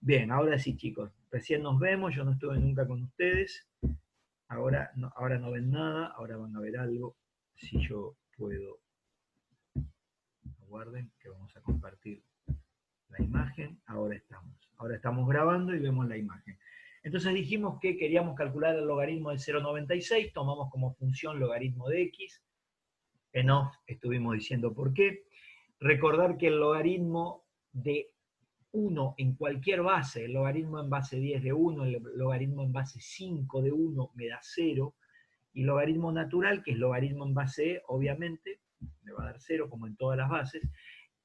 Bien, ahora sí, chicos. Recién nos vemos, yo no estuve nunca con ustedes. Ahora no ven nada, ahora van a ver algo. Si yo puedo, aguarden que vamos a compartir la imagen. Ahora estamos grabando y vemos la imagen. Entonces dijimos que queríamos calcular el logaritmo de 0,96, tomamos como función logaritmo de x. En off estuvimos diciendo por qué. Recordar que el logaritmo de 1 en cualquier base, el logaritmo en base 10 de 1, el logaritmo en base 5 de 1 me da 0, y logaritmo natural, que es logaritmo en base e, obviamente, me va a dar 0 como en todas las bases.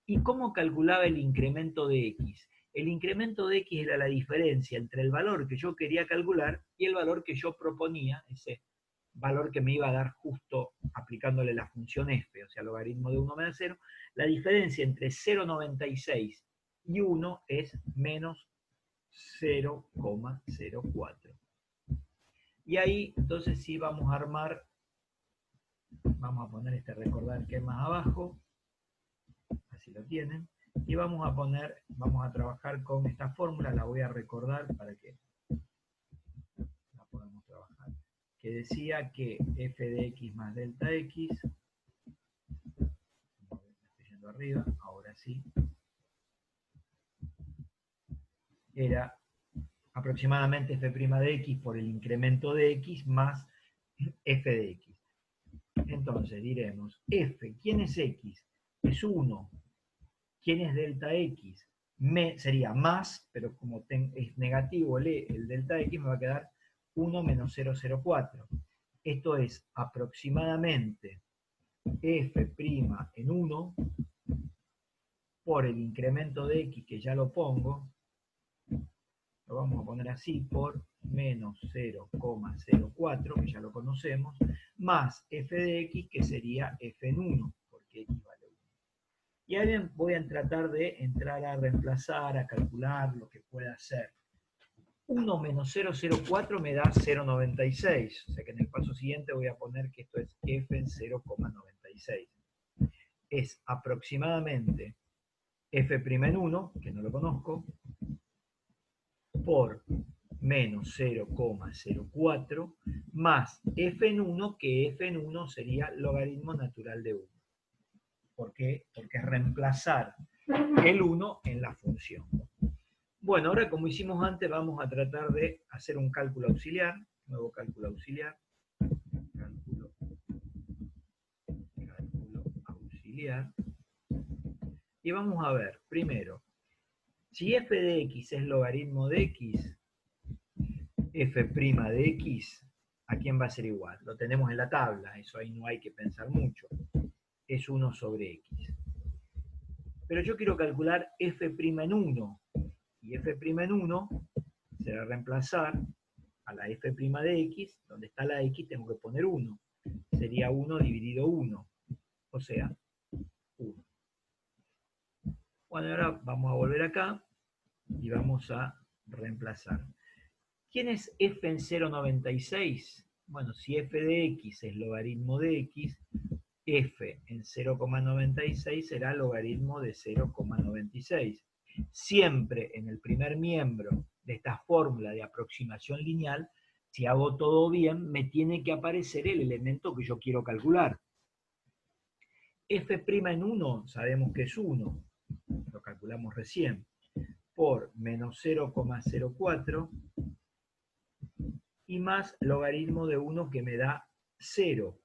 ¿Y cómo calculaba el incremento de x? El incremento de x era la diferencia entre el valor que yo quería calcular y el valor que yo proponía, ese valor que me iba a dar justo aplicándole la función f, o sea, logaritmo de 1 me da 0. La diferencia entre 0,96 y 1 es menos 0,04. Y ahí, entonces, sí vamos a armar, vamos a poner este recordar que es más abajo, así lo tienen, y vamos a trabajar con esta fórmula, la voy a recordar para que la podamos trabajar, que decía que f de x más delta x, estoy yendo arriba, ahora sí, era aproximadamente f' de x por el incremento de x más f de x. Entonces diremos, f, ¿quién es x? Es 1. ¿Quién es delta x? Sería más, pero como es negativo el delta x, me va a quedar 1 menos 0,04. Esto es aproximadamente f' en 1 por el incremento de x, que ya lo pongo, lo vamos a poner así, por menos 0,04, que ya lo conocemos, más f de x, que sería f en 1, porque x vale 1. Y ahora voy a tratar de entrar a reemplazar, a calcular lo que pueda hacer. 1 menos 0,04 me da 0,96, o sea que en el paso siguiente voy a poner que esto es f en 0,96. Es aproximadamente f' en 1, que no lo conozco, por menos 0,04 más f en 1, que f en 1 sería logaritmo natural de 1. ¿Por qué? Porque es reemplazar el 1 en la función. Bueno, ahora como hicimos antes, vamos a tratar de hacer un cálculo auxiliar, nuevo cálculo auxiliar, cálculo auxiliar, y vamos a ver, primero, si f de x es logaritmo de x, f' de x, ¿a quién va a ser igual? Lo tenemos en la tabla, eso ahí no hay que pensar mucho. Es 1 sobre x. Pero yo quiero calcular f' en 1. Y f' en 1 será reemplazar a la f' de x. Donde está la x tengo que poner 1. Sería 1 dividido 1. O sea, 1. Bueno, ahora vamos a volver acá y vamos a reemplazar. ¿Quién es f en 0,96? Bueno, si f de x es logaritmo de x, f en 0,96 será logaritmo de 0,96. Siempre en el primer miembro de esta fórmula de aproximación lineal, si hago todo bien, me tiene que aparecer el elemento que yo quiero calcular. f' en 1 sabemos que es 1, lo calculamos recién, por menos 0,04 y más logaritmo de 1 que me da 0.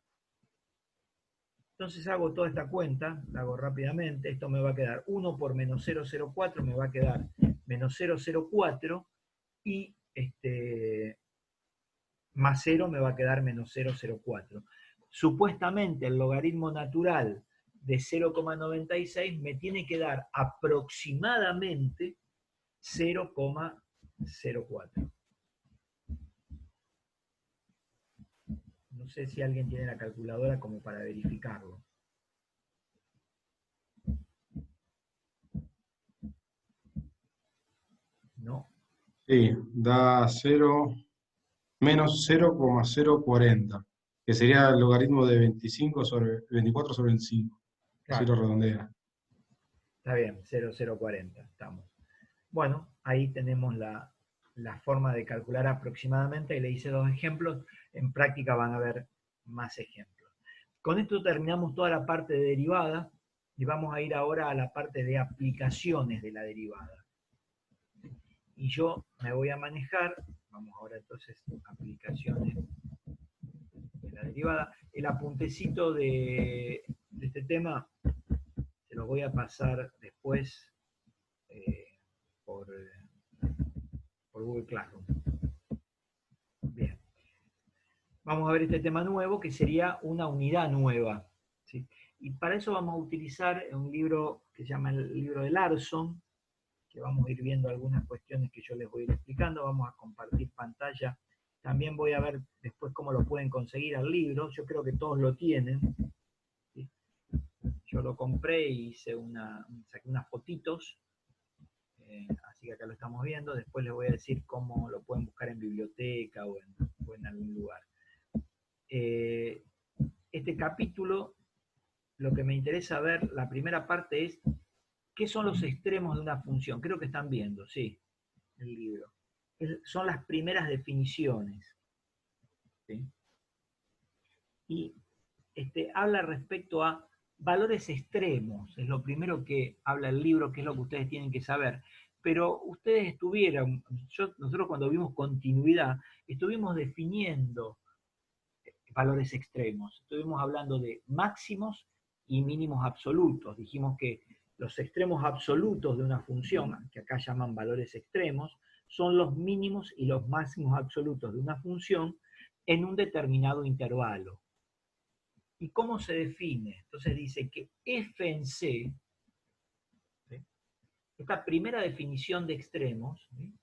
Entonces hago toda esta cuenta, la hago rápidamente, esto me va a quedar 1 por menos 0,04, me va a quedar menos 0,04 y más 0 me va a quedar menos 0,04. Supuestamente el logaritmo natural de 0,96 me tiene que dar aproximadamente 0,04. No sé si alguien tiene la calculadora como para verificarlo. ¿No? Sí, da 0, menos 0,040, que sería el logaritmo de 24 sobre el 5. Así Claro, lo redondea. está bien, 0,040, estamos. Bueno, ahí tenemos la forma de calcular aproximadamente. Le hice 2 ejemplos. En práctica van a ver más ejemplos. Con esto terminamos toda la parte de derivada y vamos a ir ahora a la parte de aplicaciones de la derivada. Y yo me voy a manejar, vamos ahora entonces, aplicaciones de la derivada. El apuntecito de este tema se lo voy a pasar después por Google Classroom. Bien. Vamos a ver este tema nuevo, que sería una unidad nueva, ¿sí? Y para eso vamos a utilizar un libro que se llama el libro de Larson, que vamos a ir viendo algunas cuestiones que yo les voy a ir explicando. Vamos a compartir pantalla. También voy a ver después cómo lo pueden conseguir al libro. Yo creo que todos lo tienen, ¿sí? Yo lo compré y hice saqué unas fotitos, así que acá lo estamos viendo. Después les voy a decir cómo lo pueden buscar en biblioteca o en algún lugar. Este capítulo, lo que me interesa ver, la primera parte es ¿qué son los extremos de una función? Creo que están viendo, sí, el libro. Son las primeras definiciones, ¿sí? Y habla respecto a valores extremos, es lo primero que habla el libro, que es lo que ustedes tienen que saber. Pero ustedes nosotros cuando vimos continuidad, estuvimos definiendo valores extremos. Estuvimos hablando de máximos y mínimos absolutos. Dijimos que los extremos absolutos de una función, que acá llaman valores extremos, son los mínimos y los máximos absolutos de una función en un determinado intervalo. ¿Y cómo se define? Entonces dice que f en c, ¿sí? Esta primera definición de extremos, ¿sí?,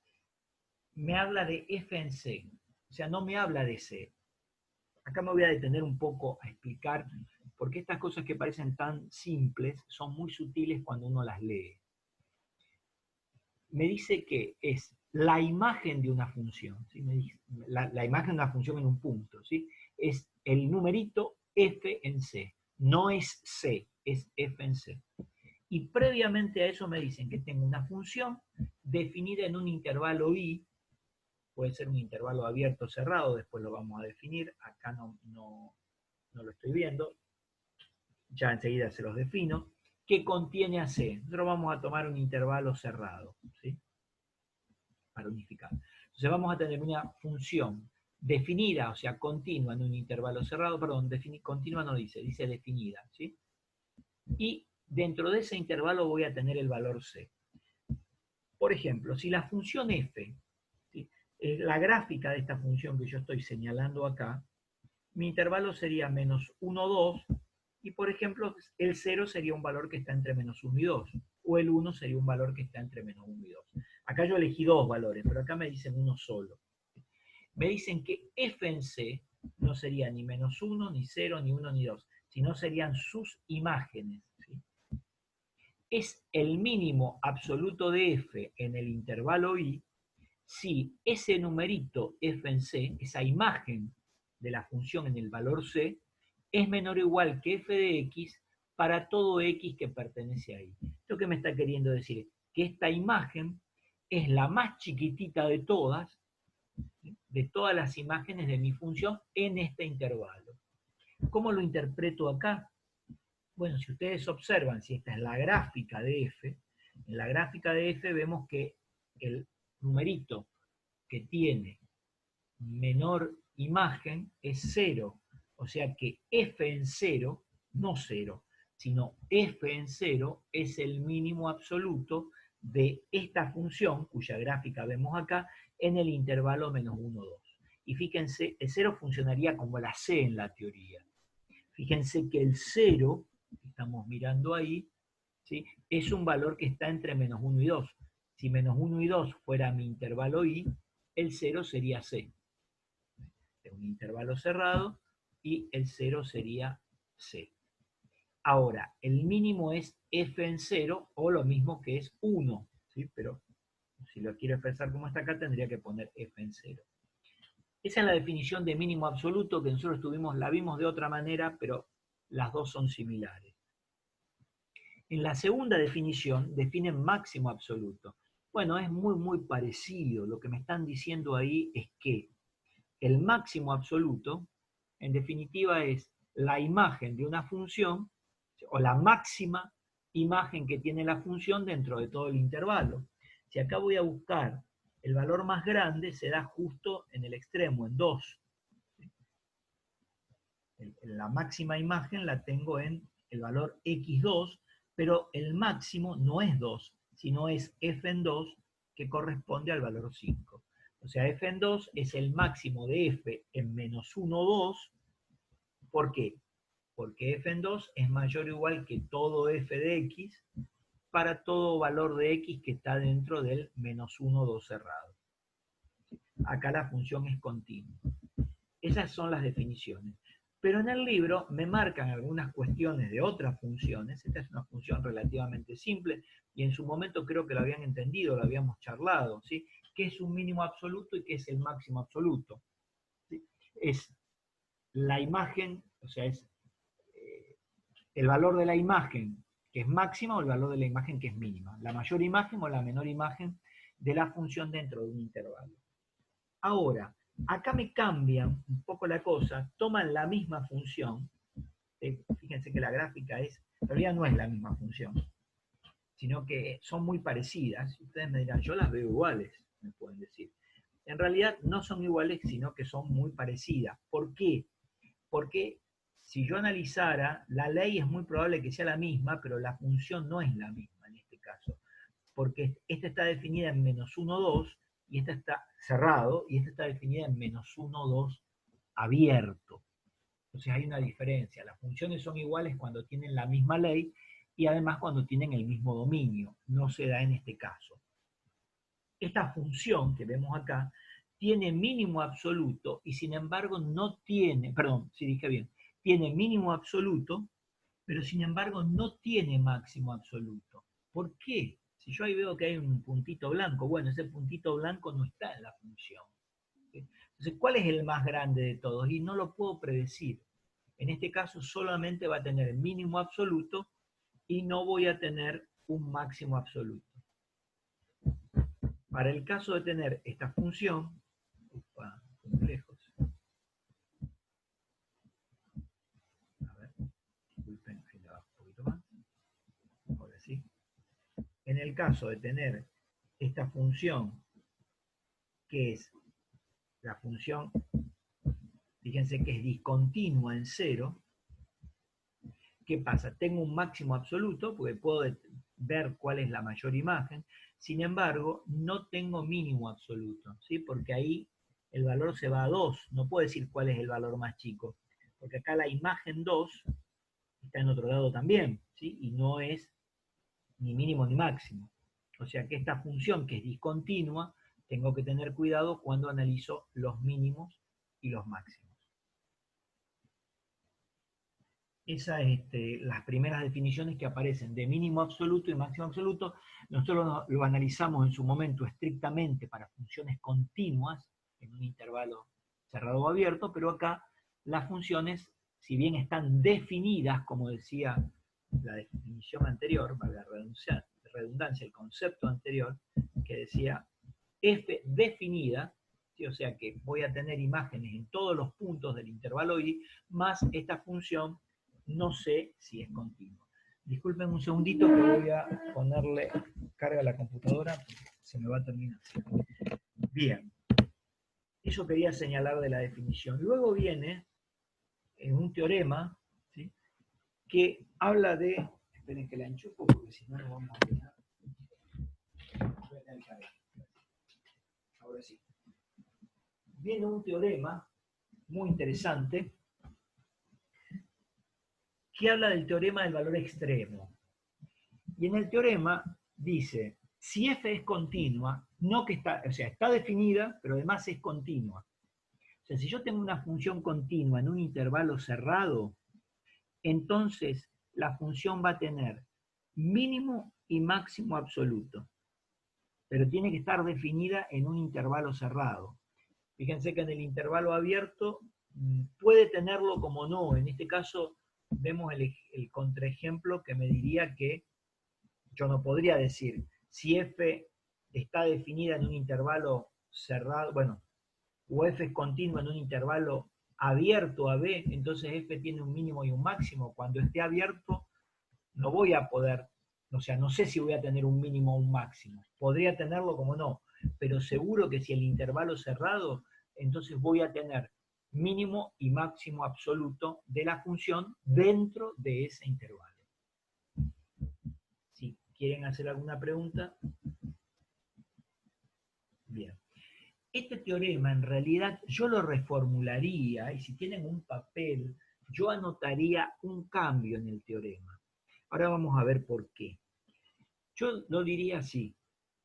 me habla de f en c, o sea, no me habla de c. Acá me voy a detener un poco a explicar por qué estas cosas que parecen tan simples son muy sutiles cuando uno las lee. Me dice que es la imagen de una función, ¿sí? La imagen de una función en un punto, ¿sí? Es el numerito f en c, no es c, es f en c. Y previamente a eso me dicen que tengo una función definida en un intervalo i, puede ser un intervalo abierto o cerrado, después lo vamos a definir, acá no lo estoy viendo, ya enseguida se los defino, que contiene a C. Nosotros vamos a tomar un intervalo cerrado, ¿sí?, para unificar. Entonces vamos a tener una función definida, o sea, continua en un intervalo cerrado, perdón, continua no dice definida, ¿sí? Y dentro de ese intervalo voy a tener el valor C. Por ejemplo, si la función f, ¿sí?, es la gráfica de esta función que yo estoy señalando acá, mi intervalo sería menos 1, 2, y por ejemplo, el 0 sería un valor que está entre menos 1 y 2, o el 1 sería un valor que está entre menos 1 y 2. Acá yo elegí dos valores, pero acá me dicen uno solo. Me dicen que f en c no sería ni menos 1, ni 0, ni 1, ni 2, sino serían sus imágenes, ¿sí? Es el mínimo absoluto de f en el intervalo i si ese numerito f en c, esa imagen de la función en el valor c, es menor o igual que f de x para todo x que pertenece a i. ¿Esto qué me está queriendo decir? Que esta imagen es la más chiquitita de todas las imágenes de mi función en este intervalo. ¿Cómo lo interpreto acá? Bueno, si ustedes observan, si esta es la gráfica de f, en la gráfica de f vemos que el numerito que tiene menor imagen es 0. O sea que f en 0, no 0, sino f en 0 es el mínimo absoluto de esta función, cuya gráfica vemos acá, en el intervalo menos 1, 2. Y fíjense, el 0 funcionaría como la c en la teoría. Fíjense que el 0, que estamos mirando ahí, ¿sí?, es un valor que está entre menos 1 y 2. Si menos 1 y 2 fuera mi intervalo i, el 0 sería c. Es un intervalo cerrado y el 0 sería c. Ahora, el mínimo es f en 0 o lo mismo que es 1, ¿sí? Pero si lo quiero expresar como está acá, tendría que poner f en 0. Esa es la definición de mínimo absoluto que nosotros la vimos de otra manera, pero las dos son similares. En la segunda definición definen máximo absoluto. Bueno, es muy parecido. Lo que me están diciendo ahí es que el máximo absoluto, en definitiva, es la imagen de una función, o la máxima imagen que tiene la función dentro de todo el intervalo. Si acá voy a buscar el valor más grande, se da justo en el extremo, en 2. La máxima imagen la tengo en el valor x2, pero el máximo no es 2, sino es f en 2, que corresponde al valor 5. O sea, f en 2 es el máximo de f en menos 1, 2. ¿Por qué? Porque f en 2 es mayor o igual que todo f de x para todo valor de x que está dentro del menos 1, 2 cerrado. Acá la función es continua. Esas son las definiciones. Pero en el libro me marcan algunas cuestiones de otras funciones. Esta es una función relativamente simple y en su momento creo que lo habían entendido, lo habíamos charlado, ¿sí? ¿Qué es un mínimo absoluto y qué es el máximo absoluto? ¿Sí? Es la imagen, o sea, es el valor de la imagen que es máxima o el valor de la imagen que es mínima. La mayor imagen o la menor imagen de la función dentro de un intervalo. Ahora, acá me cambian un poco la cosa, toman la misma función, fíjense que la gráfica en realidad no es la misma función, sino que son muy parecidas. Ustedes me dirán, yo las veo iguales, me pueden decir. En realidad no son iguales, sino que son muy parecidas. ¿Por qué? Porque si yo analizara, la ley es muy probable que sea la misma, pero la función no es la misma en este caso, porque esta está definida en menos 1, 2, y esta está cerrado, y esta está definida en menos 1, 2 abierto. Entonces hay una diferencia. Las funciones son iguales cuando tienen la misma ley y además cuando tienen el mismo dominio. No se da en este caso. Esta función que vemos acá tiene mínimo absoluto y sin embargo no tiene, perdón, si dije bien, tiene mínimo absoluto, pero sin embargo no tiene máximo absoluto. ¿Por qué? Si yo ahí veo que hay un puntito blanco, bueno, ese puntito blanco no está en la función. ¿Sí? Entonces, ¿cuál es el más grande de todos? Y no lo puedo predecir. En este caso solamente va a tener mínimo absoluto y no voy a tener un máximo absoluto. Para el caso de tener esta función, muy lejos. A ver, disculpen, ahí la bajo un poquito más. Ahora sí. En el caso de tener esta función, que es la función, fíjense que es discontinua en 0, ¿qué pasa? Tengo un máximo absoluto, porque puedo ver cuál es la mayor imagen, sin embargo, no tengo mínimo absoluto, ¿sí? Porque ahí el valor se va a 2, no puedo decir cuál es el valor más chico, porque acá la imagen 2 está en otro lado también, ¿sí? Y no es ni mínimo ni máximo. O sea que esta función que es discontinua, tengo que tener cuidado cuando analizo los mínimos y los máximos. Esas las primeras definiciones que aparecen de mínimo absoluto y máximo absoluto. Nosotros lo analizamos en su momento estrictamente para funciones continuas en un intervalo cerrado o abierto, pero acá las funciones, si bien están definidas, como decía la definición anterior, para la redundancia, el concepto anterior, que decía f definida, ¿sí? O sea que voy a tener imágenes en todos los puntos del intervalo y más esta función no sé si es continua. Disculpen un segundito que voy a ponerle carga a la computadora, se me va a terminar. Bien, eso quería señalar de la definición. Luego viene un teorema, ¿sí? Que habla de, esperen que la enchufo porque si no vamos a quedar. Ahora sí. Viene un teorema muy interesante que habla del teorema del valor extremo. Y en el teorema dice, si f es continua, no que está, o sea, está definida, pero además es continua. O sea, si yo tengo una función continua en un intervalo cerrado, entonces la función va a tener mínimo y máximo absoluto, pero tiene que estar definida en un intervalo cerrado. Fíjense que en el intervalo abierto puede tenerlo como no. En este caso vemos el contraejemplo que me diría que yo no podría decir si f está definida en un intervalo cerrado, bueno, o f es continua en un intervalo abierto a b, entonces f tiene un mínimo y un máximo. Cuando esté abierto, no voy a poder, o sea, no sé si voy a tener un mínimo o un máximo. Podría tenerlo como no, pero seguro que si el intervalo es cerrado, entonces voy a tener mínimo y máximo absoluto de la función dentro de ese intervalo. Si quieren hacer alguna pregunta. Bien. Este teorema en realidad yo lo reformularía, y si tienen un papel, yo anotaría un cambio en el teorema. Ahora vamos a ver por qué. Yo lo diría así,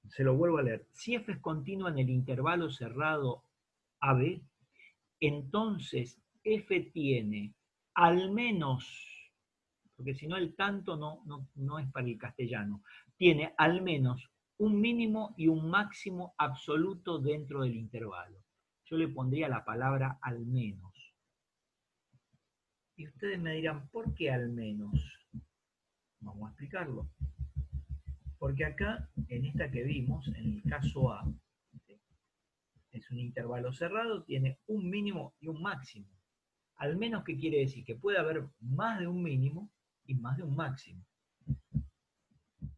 se lo vuelvo a leer. Si f es continua en el intervalo cerrado AB, entonces f tiene al menos, porque si no el tanto no es para el castellano, tiene al menos un mínimo y un máximo absoluto dentro del intervalo. Yo le pondría la palabra al menos. Y ustedes me dirán, ¿por qué al menos? Vamos a explicarlo. Porque acá, en esta que vimos, en el caso A, es un intervalo cerrado, tiene un mínimo y un máximo. Al menos, ¿qué quiere decir? Que puede haber más de un mínimo y más de un máximo.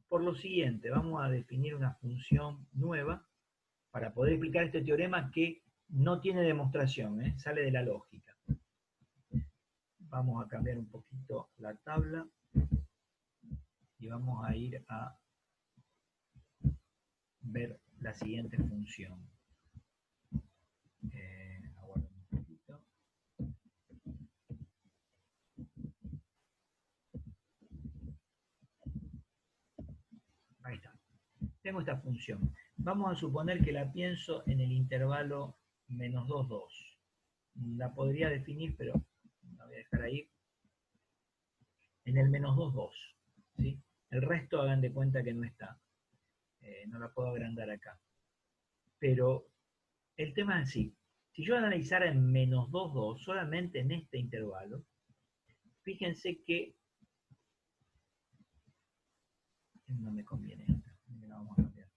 Por lo siguiente, vamos a definir una función nueva para poder explicar este teorema que no tiene demostración, sale de la lógica. Vamos a cambiar un poquito la tabla y vamos a ir a ver la siguiente función. Aguardo un poquito. Ahí está. Tengo esta función. Vamos a suponer que la pienso en el intervalo menos 2, 2. La podría definir, pero la voy a dejar ahí. En el menos 2, 2. ¿Sí? El resto hagan de cuenta que no está. No la puedo agrandar acá. Pero el tema es así. Si yo analizara en menos 2, 2, solamente en este intervalo, fíjense que no me conviene esta. La vamos a cambiar.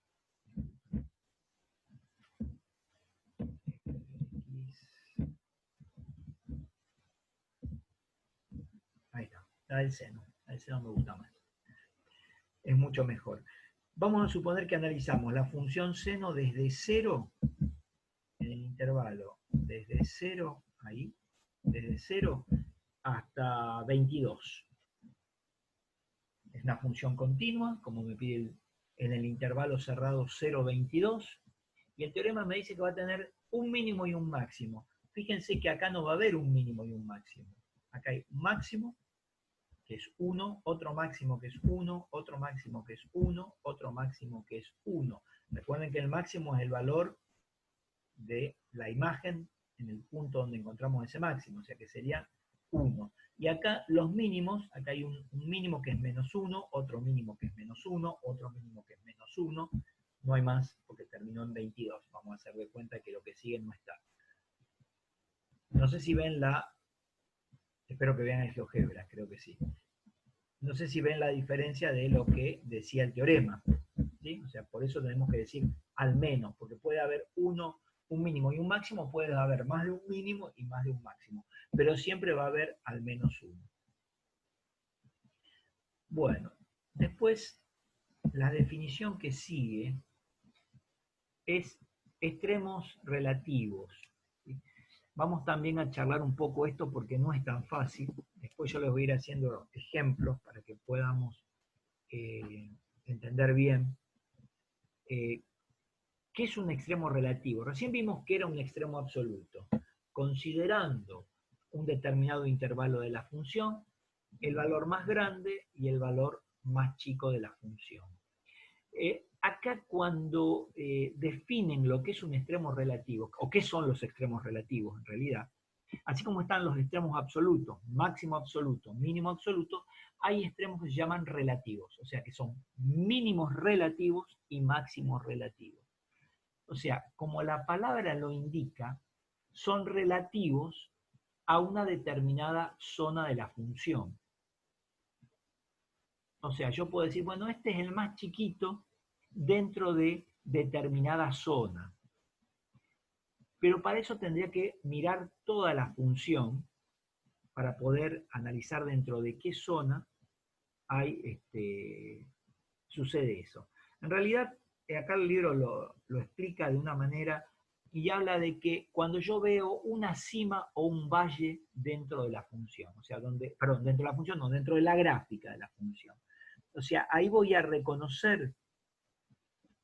Ahí está. La del seno. La del seno me gusta más. Es mucho mejor. Vamos a suponer que analizamos la función seno desde 0, en el intervalo, desde 0, ahí, desde 0 hasta 22. Es una función continua, como me pide en el intervalo cerrado 0, 22, y el teorema me dice que va a tener un mínimo y un máximo. Fíjense que acá no va a haber un mínimo y un máximo. Acá hay un máximo, que es 1, otro máximo que es 1, otro máximo que es 1, otro máximo que es 1. Recuerden que el máximo es el valor de la imagen en el punto donde encontramos ese máximo, o sea que sería 1. Y acá los mínimos, acá hay un mínimo que es menos 1, otro mínimo que es menos 1, otro mínimo que es menos 1, no hay más porque terminó en 22. Vamos a hacer de cuenta que lo que sigue no está. No sé si ven espero que vean el GeoGebra, creo que sí. No sé si ven la diferencia de lo que decía el teorema, ¿sí? O sea, por eso tenemos que decir al menos, porque puede haber un mínimo y un máximo, puede haber más de un mínimo y más de un máximo, pero siempre va a haber al menos uno. Bueno, después la definición que sigue es extremos relativos. ¿Sí? Vamos también a charlar un poco esto porque no es tan fácil. Después yo les voy a ir haciendo ejemplos para que podamos entender bien ¿qué es un extremo relativo? Recién vimos que era un extremo absoluto. Considerando un determinado intervalo de la función, el valor más grande y el valor más chico de la función. Acá cuando definen lo que es un extremo relativo, o qué son los extremos relativos en realidad, así como están los extremos absolutos, máximo absoluto, mínimo absoluto, hay extremos que se llaman relativos, o sea que son mínimos relativos y máximos relativos. O sea, como la palabra lo indica, son relativos a una determinada zona de la función. O sea, yo puedo decir, bueno, este es el más chiquito dentro de determinada zona. Pero para eso tendría que mirar toda la función para poder analizar dentro de qué zona sucede eso. En realidad, acá el libro lo explica de una manera y habla de que cuando yo veo una cima o un valle dentro de la función, o sea, dentro de la función, no, dentro de la gráfica de la función. O sea, ahí voy a reconocer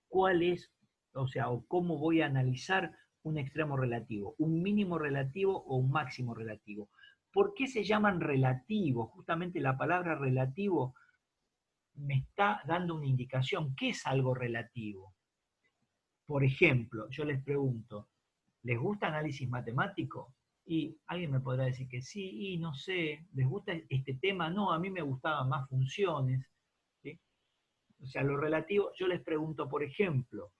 cuál es, o sea, o cómo voy a analizar un extremo relativo, un mínimo relativo o un máximo relativo. ¿Por qué se llaman relativos? Justamente la palabra relativo me está dando una indicación. ¿Qué es algo relativo? Por ejemplo, yo les pregunto, ¿les gusta análisis matemático? Y alguien me podrá decir que sí, y no sé, ¿les gusta este tema? No, a mí me gustaban más funciones. ¿Sí? O sea, lo relativo, yo les pregunto, por ejemplo,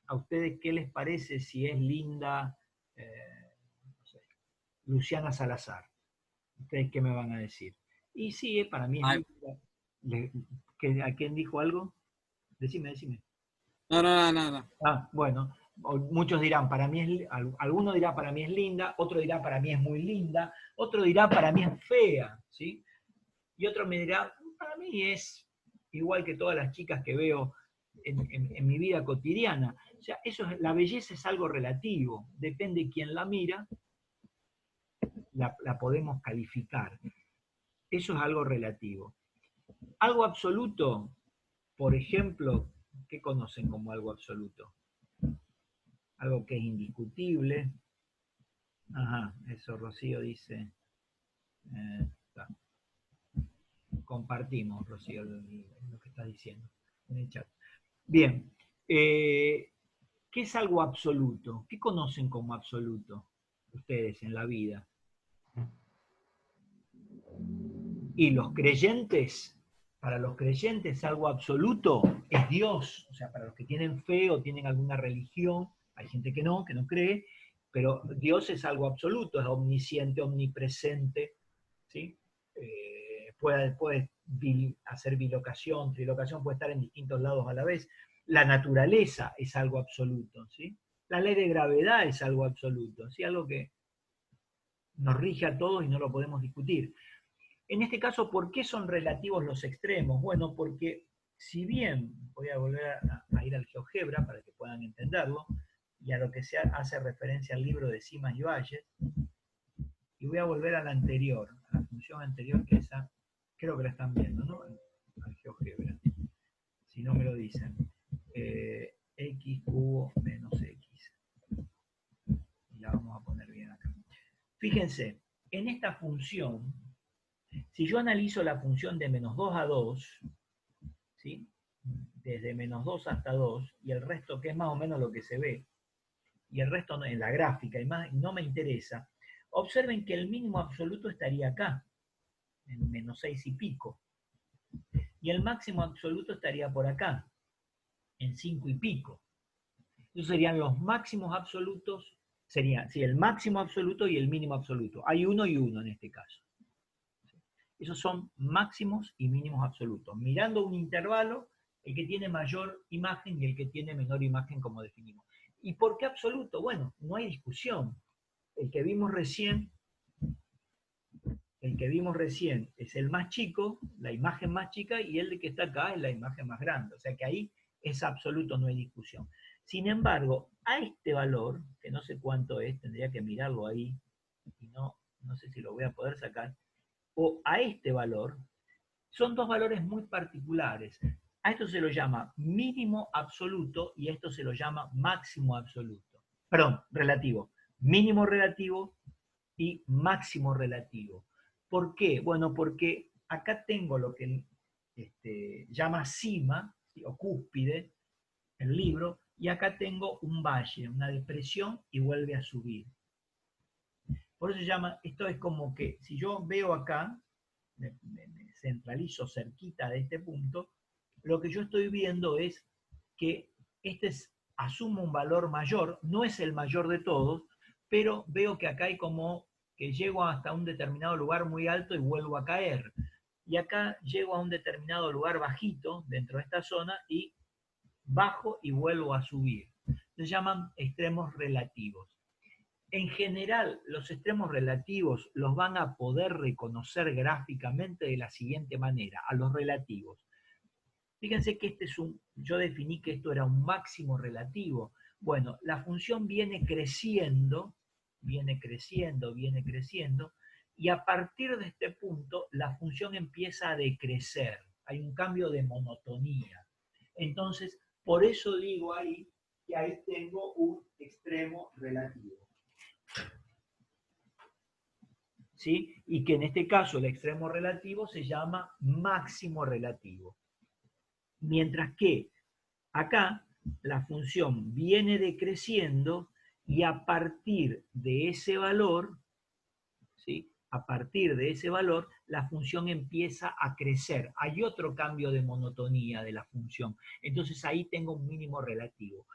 ¿a ustedes qué les parece si es linda no sé, Luciana Salazar? ¿Ustedes qué me van a decir? Y sí, para mí es Ay, linda. ¿A quién dijo algo? Decime, decime. no, no, no, no. Ah, bueno, muchos dirán, para mí es, alguno dirá para mí es linda, otro dirá para mí es muy linda, otro dirá para mí es fea, ¿sí? Y otro me dirá, para mí es igual que todas las chicas que veo en mi vida cotidiana. O sea, la belleza es algo relativo, depende de quién la mira, la podemos calificar. Eso es algo relativo. Algo absoluto, por ejemplo, ¿qué conocen como algo absoluto? Algo que es indiscutible. Ajá, eso Rocío dice. Está. Compartimos, Rocío, lo que estás diciendo en el chat. Bien, ¿qué es algo absoluto? ¿Qué conocen como absoluto ustedes en la vida? Y los creyentes, para los creyentes algo absoluto es Dios. O sea, para los que tienen fe o tienen alguna religión, hay gente que no cree, pero Dios es algo absoluto, es omnisciente, omnipresente, ¿sí? Puede hacer bilocación, trilocación, puede estar en distintos lados a la vez. La naturaleza es algo absoluto, ¿sí? La ley de gravedad es algo absoluto, ¿sí? Algo que nos rige a todos y no lo podemos discutir. En este caso, ¿por qué son relativos los extremos? Bueno, porque si bien, voy a volver a ir al GeoGebra para que puedan entenderlo, y a lo que se hace referencia al libro de cimas y valles, y voy a volver a la anterior, a la función anterior, que esa creo que la están viendo, ¿no? Al GeoGebra, si no me lo dicen. X cubo menos X. Y la vamos a poner bien acá. Fíjense, en esta función, si yo analizo la función de menos 2 a 2, ¿sí? Desde menos 2 hasta 2, y el resto que es más o menos lo que se ve, y el resto en la gráfica, y no me interesa, observen que el mínimo absoluto estaría acá, en menos 6 y pico, y el máximo absoluto estaría por acá, en 5 y pico. Esos serían los máximos absolutos, sería sí, el máximo absoluto y el mínimo absoluto. Hay uno y uno en este caso. Esos son máximos y mínimos absolutos. Mirando un intervalo, el que tiene mayor imagen y el que tiene menor imagen, como definimos. ¿Y por qué absoluto? Bueno, no hay discusión. El que vimos recién es el más chico, la imagen más chica, y el que está acá es la imagen más grande. O sea que ahí es absoluto, no hay discusión. Sin embargo, a este valor, que no sé cuánto es, tendría que mirarlo ahí, y no sé si lo voy a poder sacar, o a este valor, son dos valores muy particulares. A esto se lo llama mínimo absoluto y a esto se lo llama máximo absoluto. Perdón, relativo. Mínimo relativo y máximo relativo. ¿Por qué? Bueno, porque acá tengo lo que llama cima, ¿sí? O cúspide, el libro, y acá tengo un valle, una depresión y vuelve a subir. Por eso se llama, esto es como que si yo veo acá, me centralizo cerquita de este punto, lo que yo estoy viendo es que asumo un valor mayor, no es el mayor de todos, pero veo que acá hay como que llego hasta un determinado lugar muy alto y vuelvo a caer. Y acá llego a un determinado lugar bajito dentro de esta zona y bajo y vuelvo a subir. Se llaman extremos relativos. En general, los extremos relativos los van a poder reconocer gráficamente de la siguiente manera, a los relativos. Fíjense que yo definí que esto era un máximo relativo. Bueno, la función viene creciendo, y a partir de este punto la función empieza a decrecer. Hay un cambio de monotonía. Entonces, por eso digo ahí que ahí tengo un extremo relativo. ¿Sí? Y que en este caso el extremo relativo se llama máximo relativo. Mientras que acá la función viene decreciendo y a partir de ese valor, ¿sí? A partir de ese valor, la función empieza a crecer. Hay otro cambio de monotonía de la función. Entonces ahí tengo un mínimo relativo.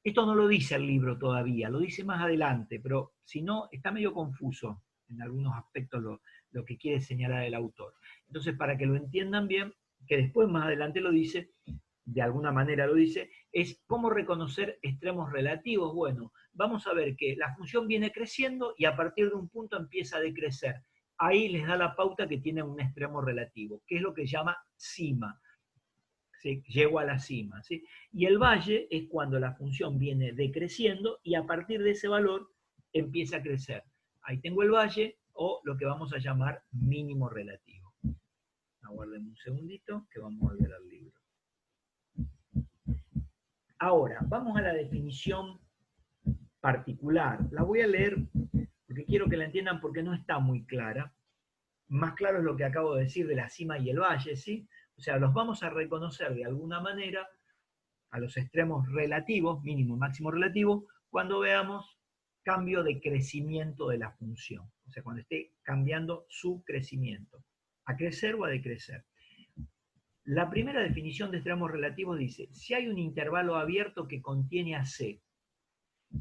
Esto no lo dice el libro todavía, lo dice más adelante, pero si no, está medio confuso en algunos aspectos lo que quiere señalar el autor. Entonces, para que lo entiendan bien, que después más adelante lo dice, de alguna manera lo dice, es cómo reconocer extremos relativos. Bueno, vamos a ver que la función viene creciendo y a partir de un punto empieza a decrecer. Ahí les da la pauta que tiene un extremo relativo, que es lo que llama cima. ¿Sí? Llego a la cima. ¿Sí? Y el valle es cuando la función viene decreciendo y a partir de ese valor empieza a crecer. Ahí tengo el valle o lo que vamos a llamar mínimo relativo. Aguarden un segundito que vamos a volver al libro. Ahora, vamos a la definición particular. La voy a leer porque quiero que la entiendan porque no está muy clara. Más claro es lo que acabo de decir de la cima y el valle, ¿sí? O sea, los vamos a reconocer de alguna manera a los extremos relativos, mínimo y máximo relativo, cuando veamos cambio de crecimiento de la función. O sea, cuando esté cambiando su crecimiento, a crecer o a decrecer. La primera definición de extremos relativos dice, si hay un intervalo abierto que contiene a C,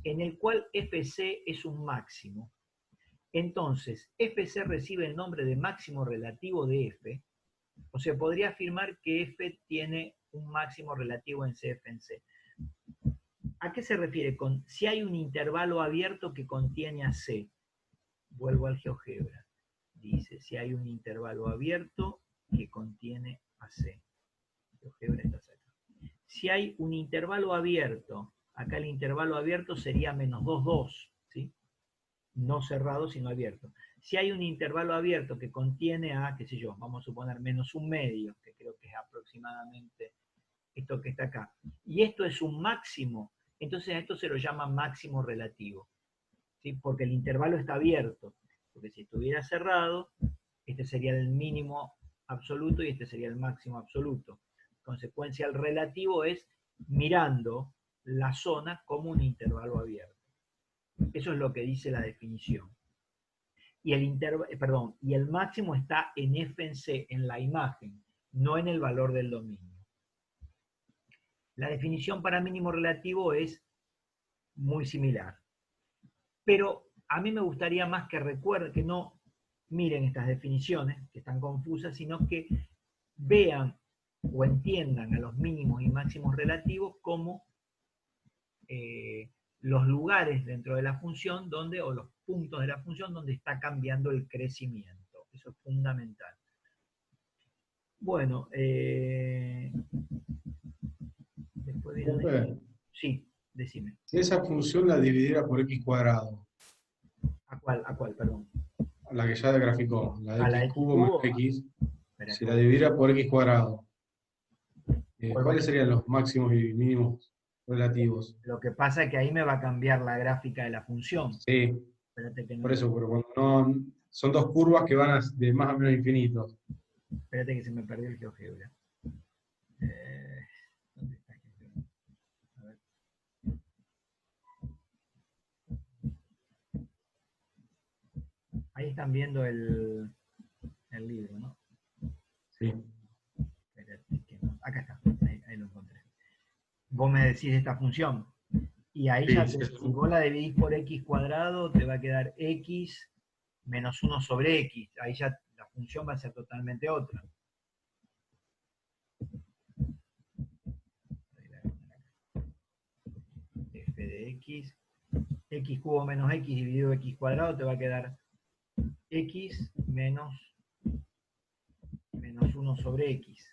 en el cual FC es un máximo, entonces FC recibe el nombre de máximo relativo de F, o sea, podría afirmar que F tiene un máximo relativo en CF en C. ¿A qué se refiere con si hay un intervalo abierto que contiene a C? Vuelvo al GeoGebra. Dice, si hay un intervalo abierto que contiene a C. GeoGebra está acá. Si hay un intervalo abierto, acá el intervalo abierto sería menos 2, 2, ¿sí? No cerrado, sino abierto. Si hay un intervalo abierto que contiene a, qué sé yo, vamos a suponer menos un medio, que creo que es aproximadamente esto que está acá, y esto es un máximo, entonces a esto se lo llama máximo relativo, ¿sí? Porque el intervalo está abierto, porque si estuviera cerrado, este sería el mínimo absoluto y este sería el máximo absoluto. En consecuencia, el relativo es mirando la zona como un intervalo abierto. Eso es lo que dice la definición. Y el máximo está en F en C, en la imagen, no en el valor del dominio. La definición para mínimo relativo es muy similar. Pero a mí me gustaría más que recuerden, que no miren estas definiciones, que están confusas, sino que vean o entiendan a los mínimos y máximos relativos como los lugares dentro de la función donde, o los puntos de la función donde está cambiando el crecimiento. Eso es fundamental. Bueno, después de... Sí, decime. Si esa función la dividiera por x cuadrado. ¿A cuál, perdón? La que ya graficó, la de ¿A la x cubo más x. Si la dividiera por x cuadrado, ¿cuáles serían los máximos y mínimos relativos? Lo que pasa es que ahí me va a cambiar la gráfica de la función. Sí, Espérate que por eso, pero cuando no, son dos curvas que van de más a menos infinitos. Espérate que se me perdió el GeoGebra. ¿Dónde está el GeoGebra? A ver. Ahí están viendo el libro, ¿no? Sí. Espérate que no. Acá está, ahí lo encontré. Vos me decís esta función. Y ahí sí, ya, si vos la dividís por x cuadrado, te va a quedar x menos 1 sobre x. Ahí ya la función va a ser totalmente otra. f de x, x cubo menos x dividido x cuadrado te va a quedar x menos 1 sobre x.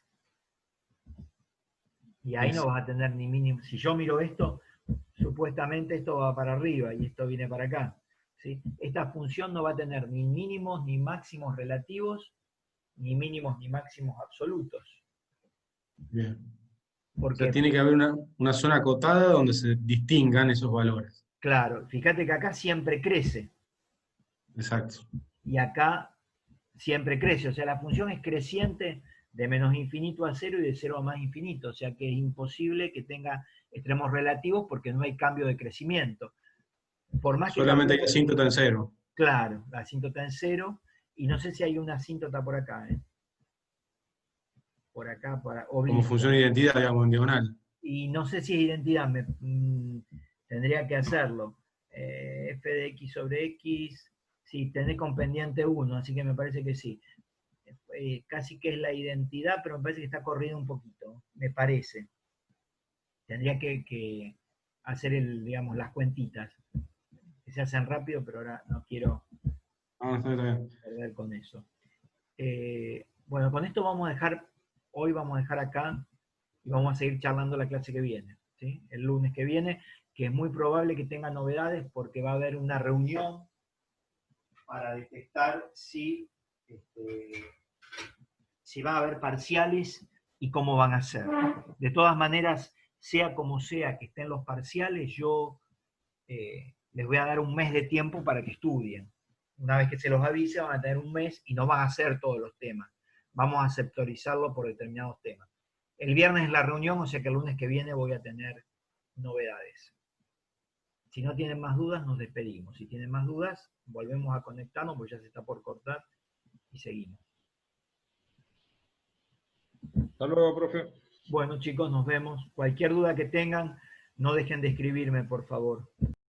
Y ahí no vas a tener ni mínimo. Si yo miro esto, supuestamente esto va para arriba y esto viene para acá. ¿Sí? Esta función no va a tener ni mínimos ni máximos relativos, ni mínimos ni máximos absolutos. Bien. Porque, o sea, tiene que haber una zona acotada donde se distingan esos valores. claro, fíjate que acá siempre crece. Exacto. Y acá siempre crece. O sea, la función es creciente de menos infinito a 0 y de 0 a más infinito. O sea que es imposible que tenga extremos relativos porque no hay cambio de crecimiento. Por más que Solamente hay asíntota en 0. claro, la asíntota en 0, y no sé si hay una asíntota por acá, ¿eh? Por acá, para Como función de identidad, digamos, en diagonal. Y no sé si es identidad, tendría que hacerlo. F de x sobre x, sí, tenés con pendiente 1, así que me parece que sí. Casi que es la identidad, pero me parece que está corrido un poquito, me parece. Tendría que hacer digamos, las cuentitas, que se hacen rápido, pero ahora no quiero perder con eso. Bueno, con esto hoy vamos a dejar acá y vamos a seguir charlando la clase que viene, ¿sí? El lunes que viene, que es muy probable que tenga novedades porque va a haber una reunión para detectar si van a haber parciales y cómo van a ser. De todas maneras, sea como sea que estén los parciales, yo les voy a dar un mes de tiempo para que estudien. Una vez que se los avise, van a tener un mes y no van a hacer todos los temas. Vamos a sectorizarlo por determinados temas. El viernes es la reunión, o sea que el lunes que viene voy a tener novedades. Si no tienen más dudas, nos despedimos. Si tienen más dudas, volvemos a conectarnos, porque ya se está por cortar y seguimos. Hasta luego, profe. Bueno, chicos, nos vemos. Cualquier duda que tengan, no dejen de escribirme, por favor.